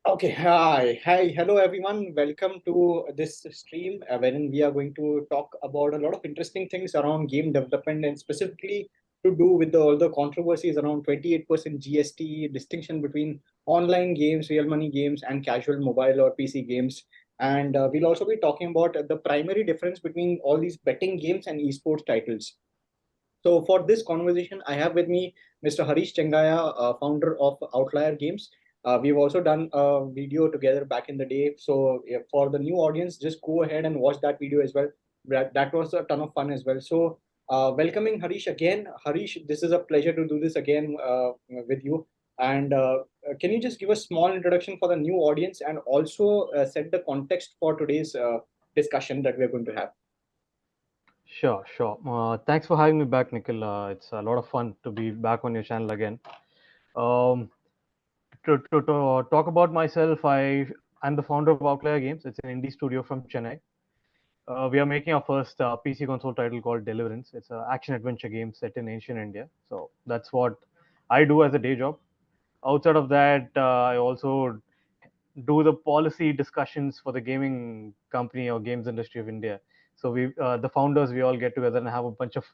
Okay, hi, hello everyone. Welcome to this stream wherein we are going to talk about a lot of interesting things around game development and specifically to do with all the controversies around 28% GST, distinction between online games, real money games, and casual mobile or PC games. And we'll also be talking about the primary difference between all these betting games and esports titles. So for this conversation, I have with me Mr. Harish Chengaiah, founder of Outlier Games. We've also done a video together back in the day. So yeah, for the new audience, just go ahead and watch that video as well. That was a ton of fun as well. So welcoming Harish again. Harish, this is a pleasure to do this again with you. And can you just give a small introduction for the new audience and also set the context for today's discussion that we're going to have? Sure, sure. Thanks for having me back, Nikhil. It's a lot of fun to be back on your channel again. Um, to talk about myself, I'm the founder of Outlier Games. It's an indie studio from Chennai. We are making our first PC console title called Deliverance. It's an action adventure game set in ancient India. So that's what I do as a day job. Outside of that, I also do the policy discussions for the gaming company or games industry of India. So the founders, we all get together and have a bunch of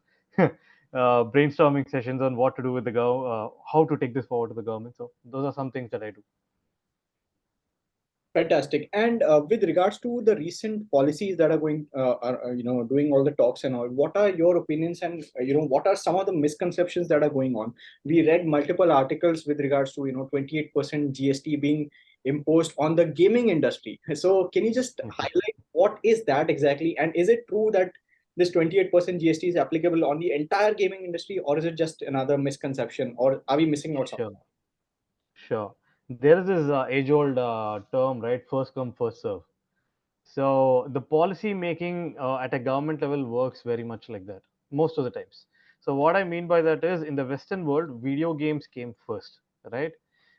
brainstorming sessions on what to do with how to take this forward to the government. So those are some things that I do. Fantastic. And with regards to the recent policies that are doing all the talks and all, what are your opinions and, what are some of the misconceptions that are going on? We read multiple articles with regards to, 28% GST being imposed on the gaming industry. So can you just highlight what is that exactly? And is it true that this 28% GST is applicable on the entire gaming industry, or is it just another misconception, or are we missing out something? Sure, sure. There is this age-old term, right? First come, first serve. So the policy making at a government level works very much like that most of the times. So what I mean by that is in the Western world, video games came first, right?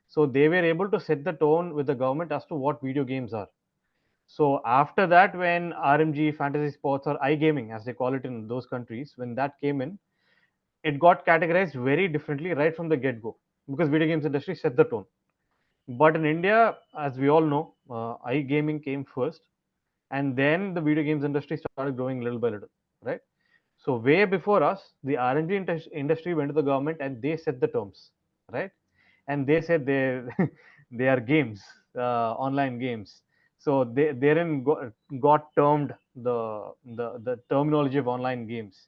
So they were able to set the tone with the government as to what video games are. So after that, when RMG, fantasy sports, or iGaming, as they call it in those countries, when that came in, it got categorized very differently right from the get-go because video games industry set the tone. But in India, as we all know, iGaming came first, and then the video games industry started growing little by little, right? So way before us, the R&D industry went to the government and they set the terms, right? And they said they they are games, online games. So they therein got termed the terminology of online games.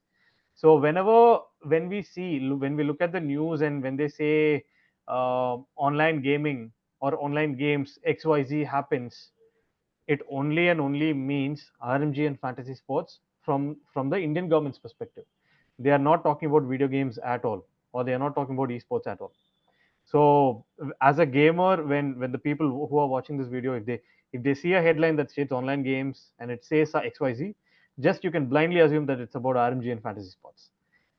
So when we look at the news and when they say online gaming or online games XYZ happens, it only and only means RMG and fantasy sports from the Indian government's perspective. They are not talking about video games at all, or they are not talking about esports at all. So, as a gamer, when the people who are watching this video, if they see a headline that states online games and it says XYZ, just you can blindly assume that it's about RMG and fantasy sports.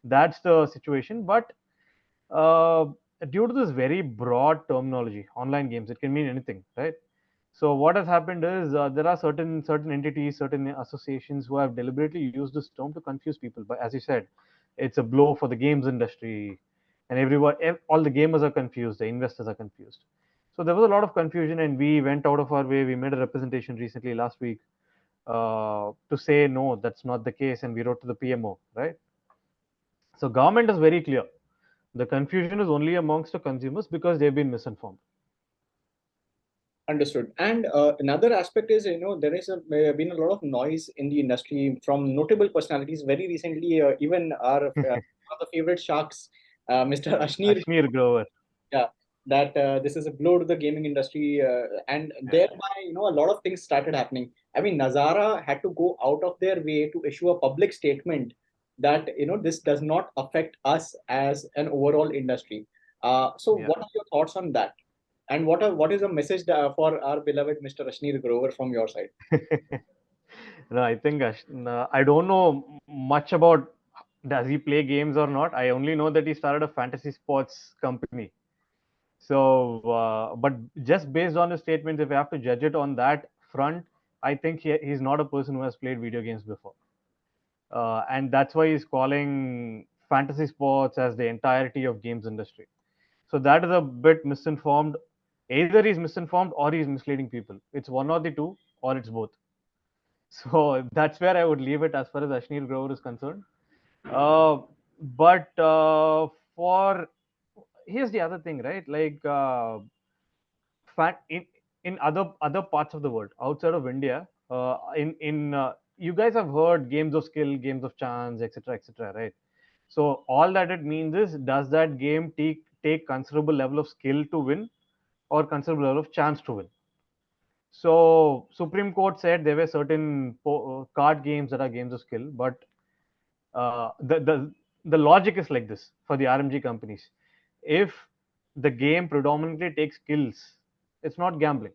That's the situation. But uh, due to this very broad terminology, online games, it can mean anything, right? So what has happened is there are certain entities, certain associations who have deliberately used this term to confuse people. But as you said, it's a blow for the games industry, and all the gamers are confused, the investors are confused. So there was a lot of confusion, and we went out of our way. We made a representation recently last week to say no, that's not the case, and we wrote to the PMO, right? So government is very clear. The confusion is only amongst the consumers because they've been misinformed. Understood. And another aspect is, there is been a lot of noise in the industry from notable personalities. Very recently, even one of the favorite sharks, Mr. Ashneer, Ashneer Grover. yeah, that this is a blow to the gaming industry, and thereby, a lot of things started happening. I mean, Nazara had to go out of their way to issue a public statement that this does not affect us as an overall industry. So, Yeah. what are your thoughts on that? And what is the message for our beloved Mr. Ashneer Grover from your side? No, I think no, I don't know much about does he play games or not. I only know that he started a fantasy sports company. So, but just based on his statements, if I have to judge it on that front, I think he's not a person who has played video games before, and that's why he's calling fantasy sports as the entirety of games industry. So that is a bit misinformed. Either he's misinformed or he's misleading people. It's one or the two, or it's both. So that's where I would leave it as far as Ashneer Grover is concerned. Uh, but for here's the other thing, right? Like in other parts of the world outside of India, in you guys have heard games of skill, games of chance, etc., right? So all that it means is, does that game take considerable level of skill to win, or considerable level of chance to win? So Supreme Court said there were certain card games that are games of skill, but the logic is like this for the RMG companies: if the game predominantly takes skills, it's not gambling.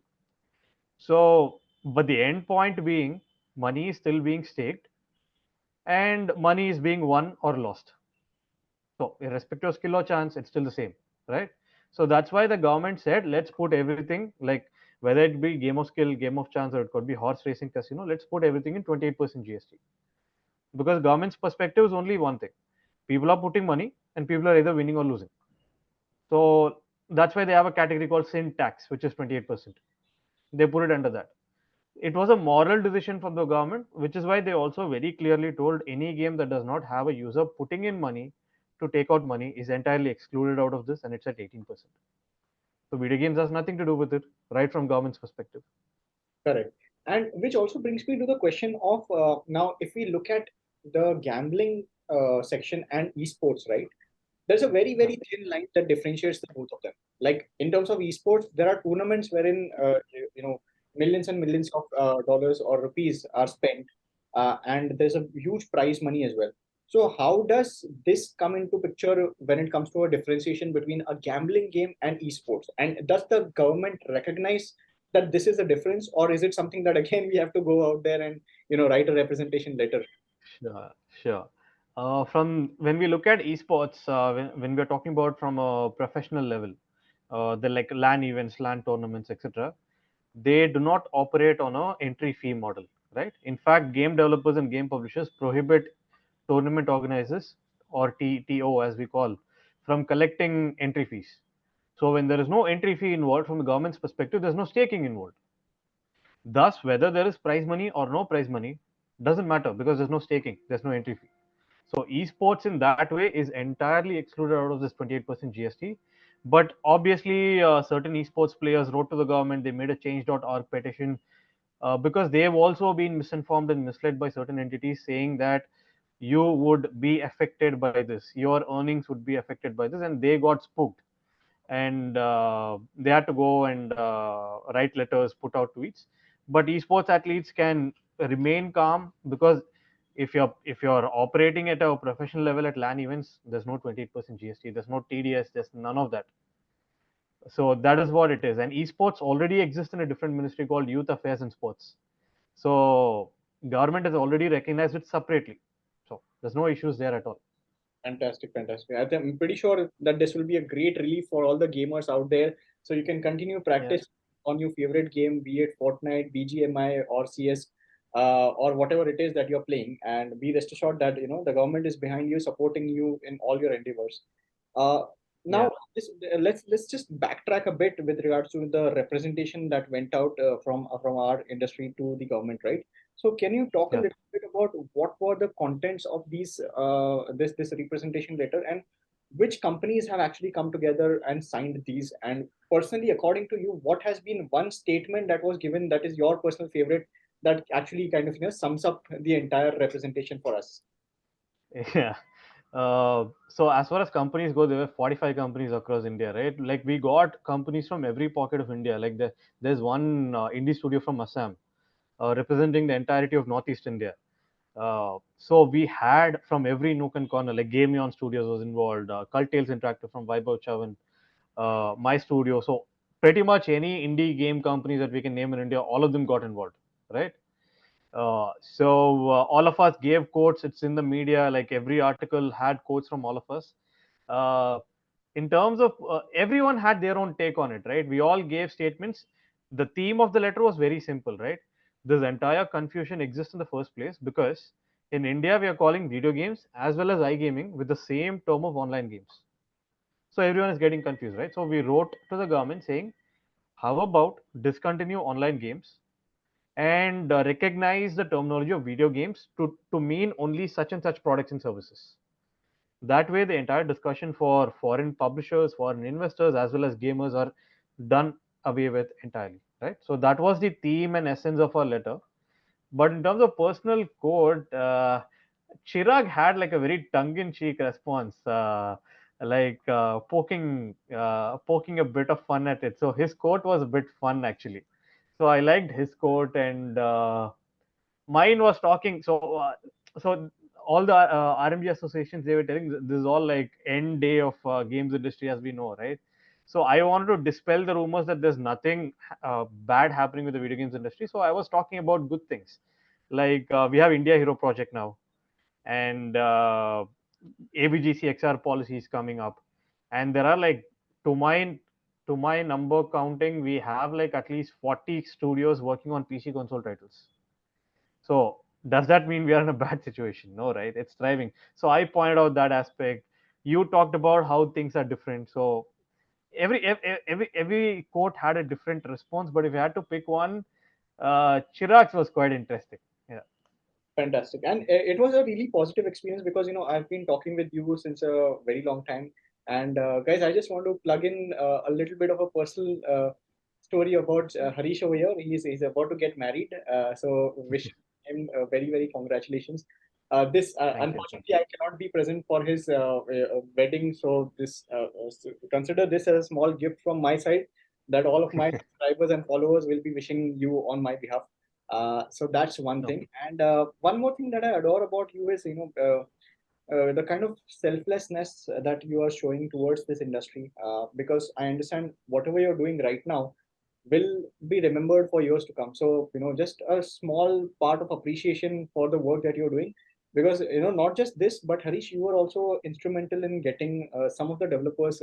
So, but the end point being, money is still being staked, and money is being won or lost. So, irrespective of skill or chance, it's still the same, right? So that's why the government said, let's put everything, like whether it be game of skill, game of chance, or it could be horse racing, casino, let's put everything in 28% GST. Because government's perspective is only one thing: people are putting money, and people are either winning or losing. So that's why they have a category called sin tax, which is 28%. They put it under that. It was a moral decision from the government, which is why they also very clearly told any game that does not have a user putting in money to take out money is entirely excluded out of this, and it's at 18%. So video games has nothing to do with it, right from government's perspective. Correct. And which also brings me to the question of now, if we look at the gambling section and esports, right? There's a very, Yeah, very thin line that differentiates the both of them. Like in terms of esports, there are tournaments wherein millions and millions of dollars or rupees are spent, and there's a huge prize money as well. So how does this come into picture when it comes to a differentiation between a gambling game and esports? And does the government recognize that this is a difference, or is it something that again we have to go out there and write a representation letter? sure, sure. From when we look at esports, when we're talking about from a professional level, the like LAN events, LAN tournaments, etc., they do not operate on a entry fee model, right? In fact, game developers and game publishers prohibit tournament organizers, or TO as we call, from collecting entry fees. So when there is no entry fee involved from the government's perspective, there's no staking involved. Thus, whether there is prize money or no prize money doesn't matter, because there's no staking, there's no entry fee. So esports in that way is entirely excluded out of this 28% GST. But obviously, certain esports players wrote to the government. They made a change.org petition, because they have also been misinformed and misled by certain entities, saying that you would be affected by this, your earnings would be affected by this, and they got spooked, and they had to go and write letters, put out tweets. But esports athletes can remain calm, because if you're operating at a professional level at LAN events, there's no 28% GST, there's no TDS, there's none of that. So that is what it is. And esports already exists in a different ministry called Youth Affairs and Sports. So government has already recognized it separately. So there's no issues there at all. Fantastic, fantastic. I'm pretty sure that this will be a great relief for all the gamers out there. So you can continue Yeah. practice on your favorite game, be it Fortnite, BGMI, or CS, or whatever it is that you're playing, and be rest assured that the government is behind you, supporting you in all your endeavors. Uh, Yeah. Now, let's just backtrack a bit with regards to the representation that went out from our industry to the government, right? So, can you talk a Yeah. little bit about what were the contents of these this representation letter, and which companies have actually come together and signed these? And personally, according to you, what has been one statement that was given that is your personal favorite, that actually kind of sums up the entire representation for us? Yeah. So as far as companies go, there were 45 companies across India, right? Like we got companies from every pocket of India. Like there's one indie studio from Assam, representing the entirety of Northeast India. So we had from every nook and corner, like GameEon Studios was involved, Cult Tales Interactive from Vaibhav Chavan, my studio. So pretty much any indie game companies that we can name in India, all of them got involved, right? So all of us gave quotes. It's in the media. Like every article had quotes from all of us. Uh, in terms of everyone had their own take on it, right? We all gave statements. The theme of the letter was very simple, right? This entire confusion exists in the first place because in India we are calling video games as well as iGaming with the same term of online games. So everyone is getting confused, right? So we wrote to the government saying, How about discontinue online games and recognize the terminology of video games to mean only such and such products and services? That way, the entire discussion for foreign publishers, foreign investors, as well as gamers are done away with entirely, right? So that was the theme and essence of our letter. But in terms of personal code, Chirag had like a very tongue-in-cheek response, poking a bit of fun at it. So his quote was a bit fun actually. So I liked his quote, and mine was talking. So all the RMG associations, they were telling this is all like end day of games industry as we know, right? So I wanted to dispel the rumors that there's nothing bad happening with the video games industry. So I was talking about good things, like we have India Hero Project now, and ABGC policy is coming up, and there are like, to my to my number counting, we have like at least 40 studios working on PC console titles. So does that mean we are in a bad situation? No, right? It's thriving. So I pointed out that aspect. You talked about how things are different. So every quote had a different response. But if you had to pick one, Chirag's was quite interesting. Yeah. Fantastic. And it was a really positive experience because, I've been talking with you since a very long time. And guys, I just want to plug in a little bit of a personal story about Harish over here. He's about to get married. So wish him very, very congratulations. This Thank you. Thank unfortunately I cannot be present for his wedding, so consider this as a small gift from my side that all of my you. subscribers and followers will be wishing you on my behalf. So that's one No. thing. And one more thing that I adore about you is, the kind of selflessness that you are showing towards this industry. Because I understand whatever you're doing right now will be remembered for years to come. So, just a small part of appreciation for the work that you're doing. Because, not just this, but Harish, you were also instrumental in getting some of the developers,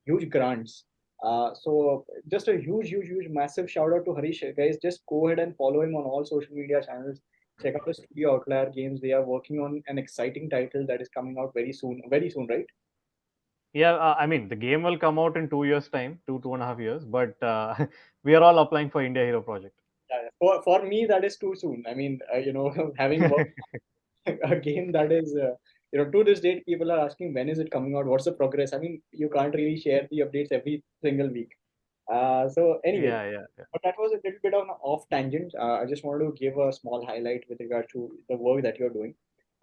huge grants. So just a huge, huge, huge, massive shout out to Harish. Guys, just go ahead and follow him on all social media channels. Check out the studio Outlier Games. They are working on an exciting title that is coming out very soon, right? Yeah, I mean, the game will come out in 2 years' time, 2.5 years, but we are all applying for India Hero Project. Yeah, for me, that is too soon. I mean, having worked a game that is, to this date, people are asking when is it coming out, what's the progress. I mean, you can't really share the updates every single week. So anyway, Yeah, yeah, yeah. but that was a little bit of an off tangent. I just wanted to give a small highlight with regard to the work that you're doing.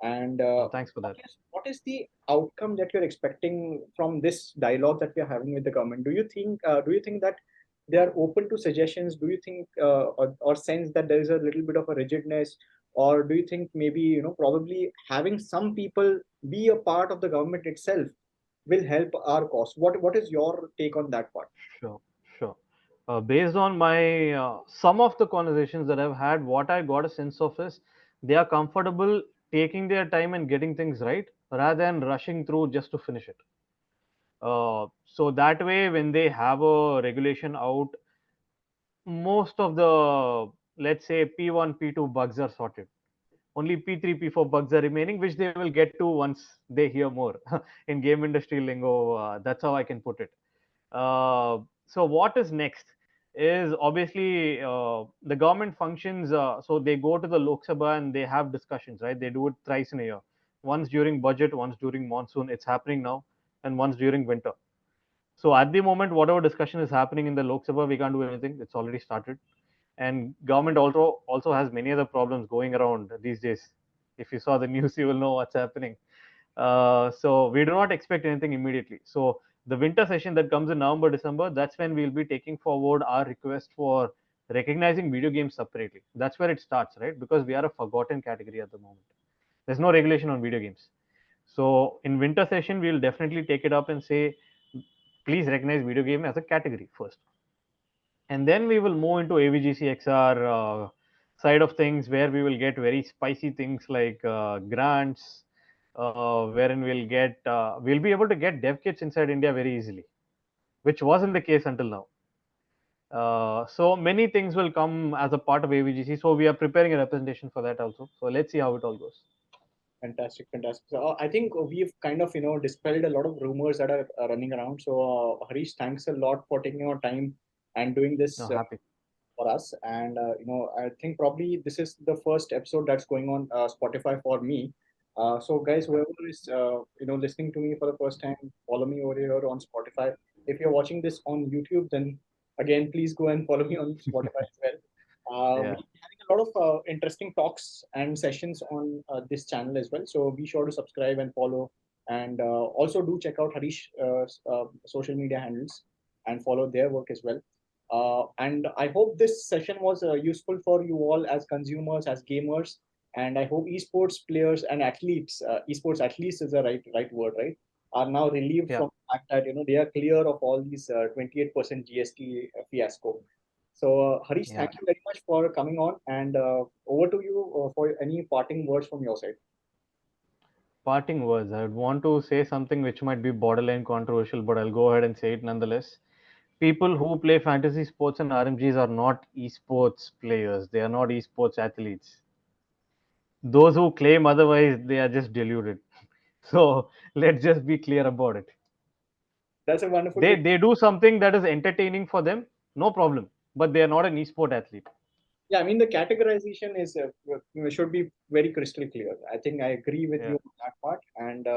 And Thanks for that. what is the outcome that you're expecting from this dialogue that we are having with the government? Do you think that they are open to suggestions? Do you think or sense that there is a little bit of a rigidness, or do you think maybe probably having some people be a part of the government itself will help our cause? What is your take on that part? Sure, sure. Based on my some of the conversations that I've had, what I got a sense of is they are comfortable taking their time and getting things right rather than rushing through just to finish it. So that way, when they have a regulation out, most of the, let's say, P1, P2 bugs are sorted. Only P3, P4 bugs are remaining, which they will get to once they hear more. In game industry lingo, that's how I can put it. So what is next is obviously the government functions. So they go to the Lok Sabha and they have discussions, right? They do it thrice in a year. Once during budget, once during monsoon. It's happening now, and once during winter. So at the moment, whatever discussion is happening in the Lok Sabha, we can't do anything. It's already started, and government also has many other problems going around these days. If you saw the news, you will know what's happening. So we do not expect anything immediately. So the winter session that comes in November, December, that's when we'll be taking forward our request for recognizing video games separately. That's where it starts, right? Because we are a forgotten category at the moment. There's no regulation on video games. So in winter session, we'll definitely take it up and say, please recognize video game as a category first, and then we will move into AVGCXR side of things, where we will get very spicy things like grants, wherein we'll be able to get dev kits inside India very easily, which wasn't the case until now. So many things will come as a part of AVGC. So we are preparing a representation for that also. So let's see how it all goes. Fantastic, fantastic. So I think we've kind of dispelled a lot of rumors that are running around. So Harish, thanks a lot for taking your time and doing No, this happy. for us. And I think probably this is the first episode that's going on Spotify for me. So guys, Okay. whoever is listening to me for the first time, follow me over here on Spotify. If you're watching this on YouTube, then again, please go and follow me on Spotify as well. Yeah. We're having a lot of interesting talks and sessions on this channel as well. So be sure to subscribe and follow, and also do check out Harish social media handles and follow their work as well. And I hope this session was useful for you all as consumers, as gamers, and I hope esports players and athletes, esports athletes is the right word, right? Are now relieved Yeah. from the fact that they are clear of all these 28% GST fiasco. So Harish, Yeah. thank you very much for coming on, and over to you for any parting words from your side. Parting words. I would want to say something which might be borderline controversial, but I'll go ahead and say it nonetheless. People who play fantasy sports and RMGs are not esports players. They are not esports athletes. Those who claim otherwise, they are just deluded. So let's just be clear about it. That's a wonderful They way. they do something that is entertaining for them, no problem. But they are not an esport athlete. Yeah, I mean the categorization is should be very crystal clear. I think I agree with Yeah. you on that part, and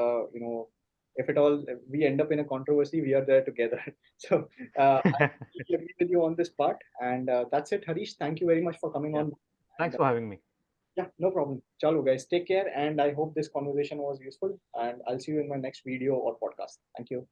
if at all we end up in a controversy, we are there together. So I completely agree with you on this part, and that's it, Harish. Thank you very much for coming Yeah. on. And Thanks for having me. yeah, no problem. Chalo, guys, take care, and I hope this conversation was useful. And I'll see you in my next video or podcast. Thank you.